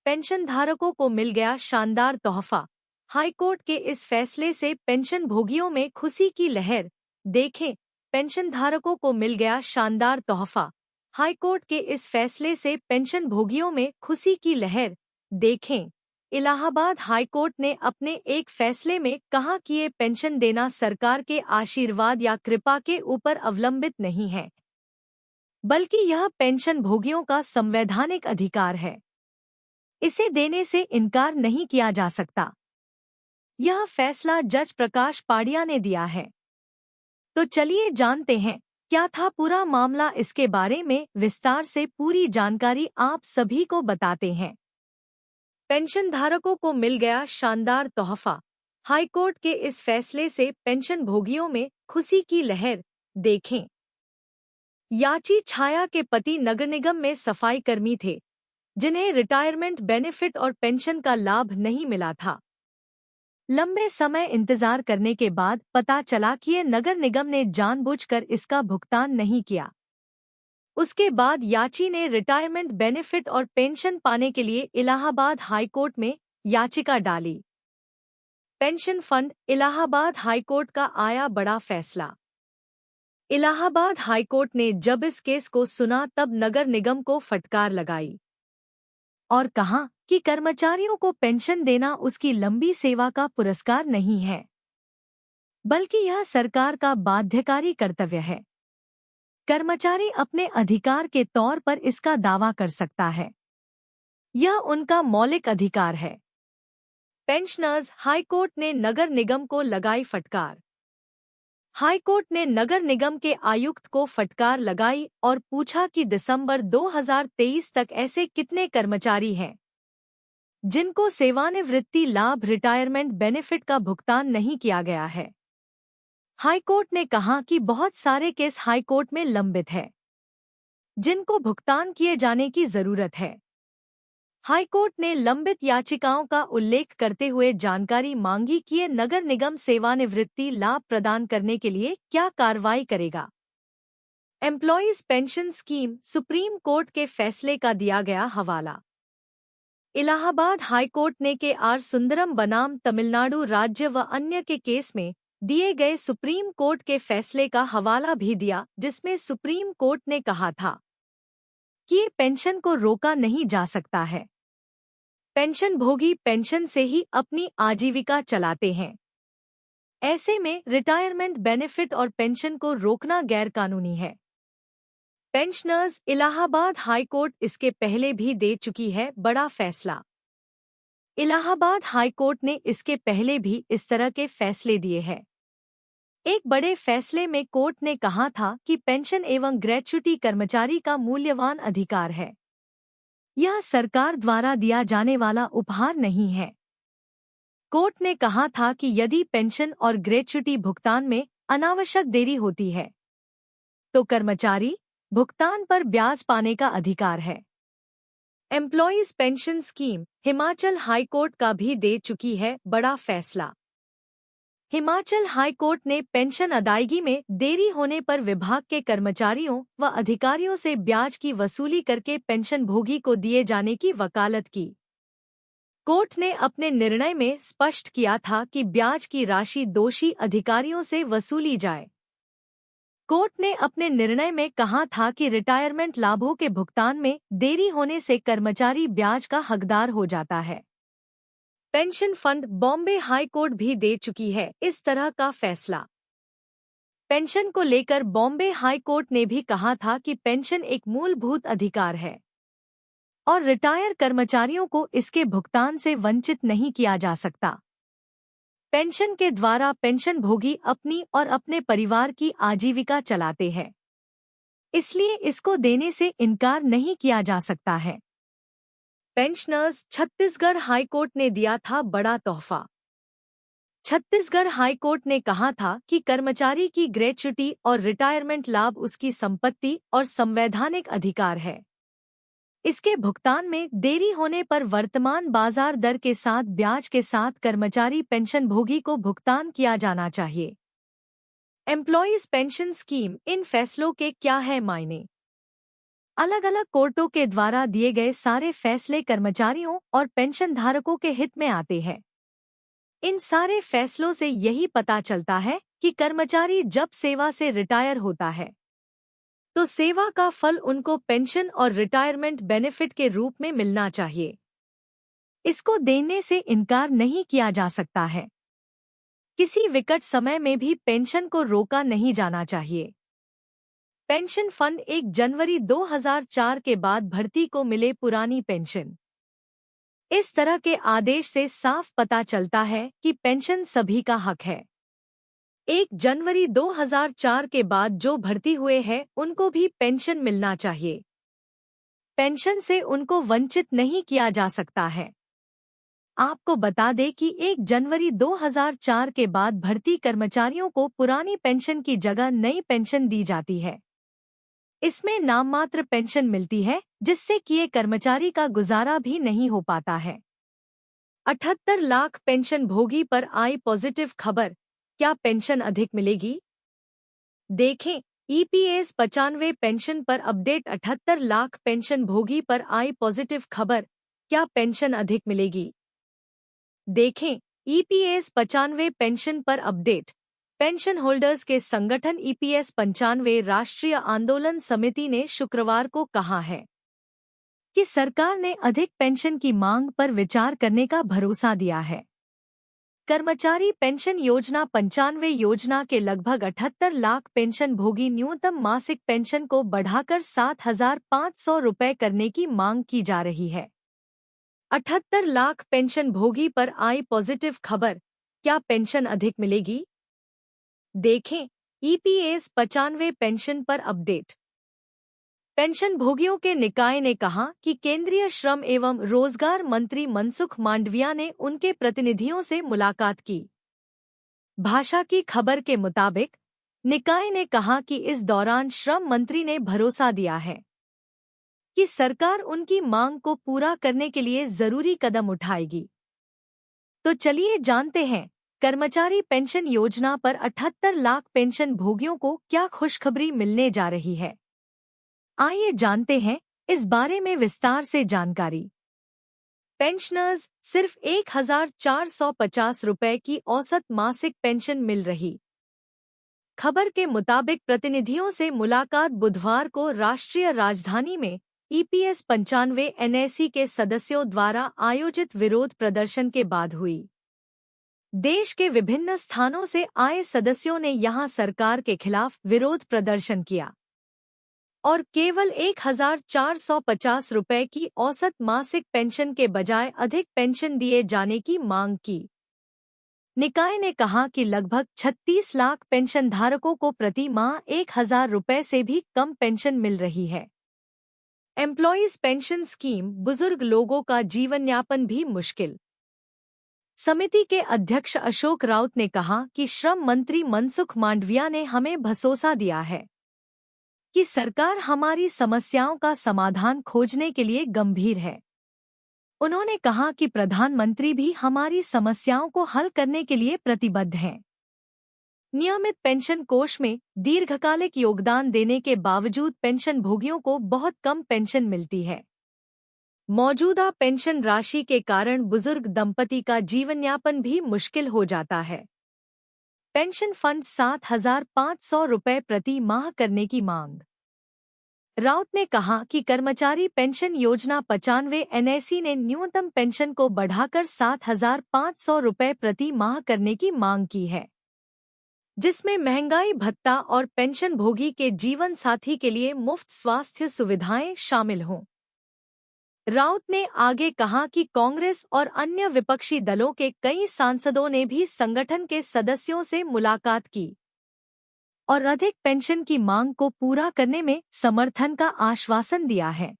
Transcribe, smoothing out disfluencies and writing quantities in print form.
Pension धारकों को मिल गया शानदार तोहफा। हाईकोर्ट के इस फैसले से पेंशन भोगियों में खुशी की लहर। देखें, पेंशन धारकों को मिल गया शानदार तोहफा। हाईकोर्ट के इस फैसले से पेंशन भोगियों में खुशी की लहर। देखें, इलाहाबाद हाईकोर्ट ने अपने एक फैसले में कहा कि ये पेंशन देना सरकार के आशीर्वाद या कृपा के ऊपर अवलंबित नहीं है, बल्कि यह पेंशन भोगियों का संवैधानिक अधिकार है। इसे देने से इनकार नहीं किया जा सकता। यह फैसला जज प्रकाश पाड़िया ने दिया है। तो चलिए जानते हैं क्या था पूरा मामला। इसके बारे में विस्तार से पूरी जानकारी आप सभी को बताते हैं। पेंशन धारकों को मिल गया शानदार तोहफा। हाईकोर्ट के इस फैसले से पेंशन भोगियों में खुशी की लहर। देखें, याची छाया के पति नगर निगम में सफाई कर्मी थे, जिन्हें रिटायरमेंट बेनिफिट और पेंशन का लाभ नहीं मिला था। लंबे समय इंतजार करने के बाद पता चला कि ये नगर निगम ने जानबूझकर इसका भुगतान नहीं किया। उसके बाद याची ने रिटायरमेंट बेनिफिट और पेंशन पाने के लिए इलाहाबाद हाईकोर्ट में याचिका डाली। Pension fund. इलाहाबाद हाईकोर्ट का आया बड़ा फैसला। इलाहाबाद हाईकोर्ट ने जब इस केस को सुना तब नगर निगम को फटकार लगाई और कहा कि कर्मचारियों को पेंशन देना उसकी लंबी सेवा का पुरस्कार नहीं है, बल्कि यह सरकार का बाध्यकारी कर्तव्य है। कर्मचारी अपने अधिकार के तौर पर इसका दावा कर सकता है। यह उनका मौलिक अधिकार है। पेंशनर्स। हाईकोर्ट ने नगर निगम को लगाई फटकार। हाईकोर्ट ने नगर निगम के आयुक्त को फटकार लगाई और पूछा कि दिसंबर 2023 तक ऐसे कितने कर्मचारी हैं जिनको सेवानिवृत्ति लाभ रिटायरमेंट बेनिफिट का भुगतान नहीं किया गया है। हाईकोर्ट ने कहा कि बहुत सारे केस हाईकोर्ट में लंबित है, जिनको भुगतान किए जाने की जरूरत है। हाईकोर्ट ने लंबित याचिकाओं का उल्लेख करते हुए जानकारी मांगी कि ये नगर निगम सेवानिवृत्ति लाभ प्रदान करने के लिए क्या कार्रवाई करेगा। Employees pension scheme. Supreme court के फैसले का दिया गया हवाला। इलाहाबाद हाईकोर्ट ने के आर सुंदरम बनाम तमिलनाडु राज्य व अन्य के केस में दिए गए सुप्रीम कोर्ट के फैसले का हवाला भी दिया, जिसमें सुप्रीम कोर्ट ने कहा था कि पेंशन को रोका नहीं जा सकता है। पेंशन भोगी पेंशन से ही अपनी आजीविका चलाते हैं। ऐसे में रिटायरमेंट बेनिफिट और पेंशन को रोकना गैरकानूनी है। पेंशनर्स। इलाहाबाद हाईकोर्ट इसके पहले भी दे चुकी है बड़ा फैसला। इलाहाबाद हाईकोर्ट ने इसके पहले भी इस तरह के फैसले दिए हैं। एक बड़े फैसले में कोर्ट ने कहा था कि पेंशन एवं ग्रेच्युटी कर्मचारी का मूल्यवान अधिकार है। यह सरकार द्वारा दिया जाने वाला उपहार नहीं है। कोर्ट ने कहा था कि यदि पेंशन और ग्रेच्युटी भुगतान में अनावश्यक देरी होती है तो कर्मचारी भुगतान पर ब्याज पाने का अधिकार है। Employees pension scheme. Himachal high court का भी दे चुकी है बड़ा फैसला। हिमाचल हाईकोर्ट ने पेंशन अदायगी में देरी होने पर विभाग के कर्मचारियों व अधिकारियों से ब्याज की वसूली करके पेंशन भोगी को दिए जाने की वकालत की। कोर्ट ने अपने निर्णय में स्पष्ट किया था कि ब्याज की राशि दोषी अधिकारियों से वसूली जाए। कोर्ट ने अपने निर्णय में कहा था कि रिटायरमेंट लाभों के भुगतान में देरी होने से कर्मचारी ब्याज का हकदार हो जाता है। Pension fund. Bombay high court भी दे चुकी है इस तरह का फैसला। पेंशन को लेकर बॉम्बे हाई कोर्ट ने भी कहा था कि पेंशन एक मूलभूत अधिकार है और रिटायर कर्मचारियों को इसके भुगतान से वंचित नहीं किया जा सकता। पेंशन के द्वारा पेंशन भोगी अपनी और अपने परिवार की आजीविका चलाते हैं, इसलिए इसको देने से इनकार नहीं किया जा सकता है। पेंशनर्स। छत्तीसगढ़ हाईकोर्ट ने दिया था बड़ा तोहफा। छत्तीसगढ़ हाईकोर्ट ने कहा था कि कर्मचारी की ग्रेच्युटी और रिटायरमेंट लाभ उसकी संपत्ति और संवैधानिक अधिकार है। इसके भुगतान में देरी होने पर वर्तमान बाजार दर के साथ ब्याज के साथ कर्मचारी पेंशन भोगी को भुगतान किया जाना चाहिए। Employees pension scheme. इन फैसलों के क्या है मायने? अलग अलग कोर्टों के द्वारा दिए गए सारे फैसले कर्मचारियों और पेंशन धारकों के हित में आते हैं। इन सारे फैसलों से यही पता चलता है कि कर्मचारी जब सेवा से रिटायर होता है तो सेवा का फल उनको पेंशन और रिटायरमेंट बेनिफिट के रूप में मिलना चाहिए। इसको देने से इनकार नहीं किया जा सकता है। किसी विकट समय में भी पेंशन को रोका नहीं जाना चाहिए। पेंशन फंड 1 जनवरी 2004 के बाद भर्ती को मिले पुरानी पेंशन। इस तरह के आदेश से साफ पता चलता है कि पेंशन सभी का हक है। 1 जनवरी 2004 के बाद जो भर्ती हुए हैं उनको भी पेंशन मिलना चाहिए। पेंशन से उनको वंचित नहीं किया जा सकता है। आपको बता दें कि 1 जनवरी 2004 के बाद भर्ती कर्मचारियों को पुरानी पेंशन की जगह नई पेंशन दी जाती है। इसमें नाममात्र पेंशन मिलती है जिससे कि ये कर्मचारी का गुजारा भी नहीं हो पाता है। 78 लाख पेंशन भोगी पर आई पॉजिटिव खबर, क्या पेंशन अधिक मिलेगी? देखें, ईपीएस 95 पेंशन पर अपडेट। 78 लाख पेंशन भोगी पर आई पॉजिटिव खबर, क्या पेंशन अधिक मिलेगी? देखें, ईपीएस 95 पेंशन पर अपडेट। पेंशन होल्डर्स के संगठन ईपीएस 95 राष्ट्रीय आंदोलन समिति ने शुक्रवार को कहा है कि सरकार ने अधिक पेंशन की मांग पर विचार करने का भरोसा दिया है। कर्मचारी पेंशन योजना 95 योजना के लगभग 78 लाख पेंशन भोगी न्यूनतम मासिक पेंशन को बढ़ाकर 7,500 रुपये करने की मांग की जा रही है। 78 लाख पेंशन भोगी पर आई पॉजिटिव खबर, क्या पेंशन अधिक मिलेगी? देखें, ईपीएस 95 पेंशन पर अपडेट। पेंशन भोगियों के निकाय ने कहा कि केंद्रीय श्रम एवं रोजगार मंत्री मनसुख मांडविया ने उनके प्रतिनिधियों से मुलाकात की। भाषा की खबर के मुताबिक निकाय ने कहा कि इस दौरान श्रम मंत्री ने भरोसा दिया है कि सरकार उनकी मांग को पूरा करने के लिए जरूरी कदम उठाएगी। तो चलिए जानते हैं, कर्मचारी पेंशन योजना पर 78 लाख पेंशन भोगियों को क्या खुशखबरी मिलने जा रही है। आइए जानते हैं इस बारे में विस्तार से जानकारी। पेंशनर्स सिर्फ 1,450 रुपये की औसत मासिक पेंशन मिल रही। खबर के मुताबिक प्रतिनिधियों से मुलाकात बुधवार को राष्ट्रीय राजधानी में ईपीएस 95 एनएसी के सदस्यों द्वारा आयोजित विरोध प्रदर्शन के बाद हुई। देश के विभिन्न स्थानों से आए सदस्यों ने यहां सरकार के खिलाफ विरोध प्रदर्शन किया और केवल 1,450 रुपये की औसत मासिक पेंशन के बजाय अधिक पेंशन दिए जाने की मांग की। निकाय ने कहा कि लगभग 36 लाख पेंशन धारकों को प्रति माह 1,000 रुपये से भी कम पेंशन मिल रही है। एम्प्लॉयज पेंशन स्कीम, बुजुर्ग लोगों का जीवन यापन भी मुश्किल। समिति के अध्यक्ष अशोक राउत ने कहा कि श्रम मंत्री मनसुख मांडविया ने हमें भरोसा दिया है कि सरकार हमारी समस्याओं का समाधान खोजने के लिए गंभीर है। उन्होंने कहा कि प्रधानमंत्री भी हमारी समस्याओं को हल करने के लिए प्रतिबद्ध हैं। नियमित पेंशन कोष में दीर्घकालिक योगदान देने के बावजूद पेंशन भोगियों को बहुत कम पेंशन मिलती है। मौजूदा पेंशन राशि के कारण बुजुर्ग दंपति का जीवनयापन भी मुश्किल हो जाता है। पेंशन फंड 7,500 रुपये प्रति माह करने की मांग। राउत ने कहा कि कर्मचारी पेंशन योजना 95 एनएसी ने न्यूनतम पेंशन को बढ़ाकर 7,500 रुपये प्रति माह करने की मांग की है, जिसमें महंगाई भत्ता और पेंशन भोगी के जीवन साथी के लिए मुफ्त स्वास्थ्य सुविधाएं शामिल हों। राउत ने आगे कहा कि कांग्रेस और अन्य विपक्षी दलों के कई सांसदों ने भी संगठन के सदस्यों से मुलाकात की और अधिक पेंशन की मांग को पूरा करने में समर्थन का आश्वासन दिया है।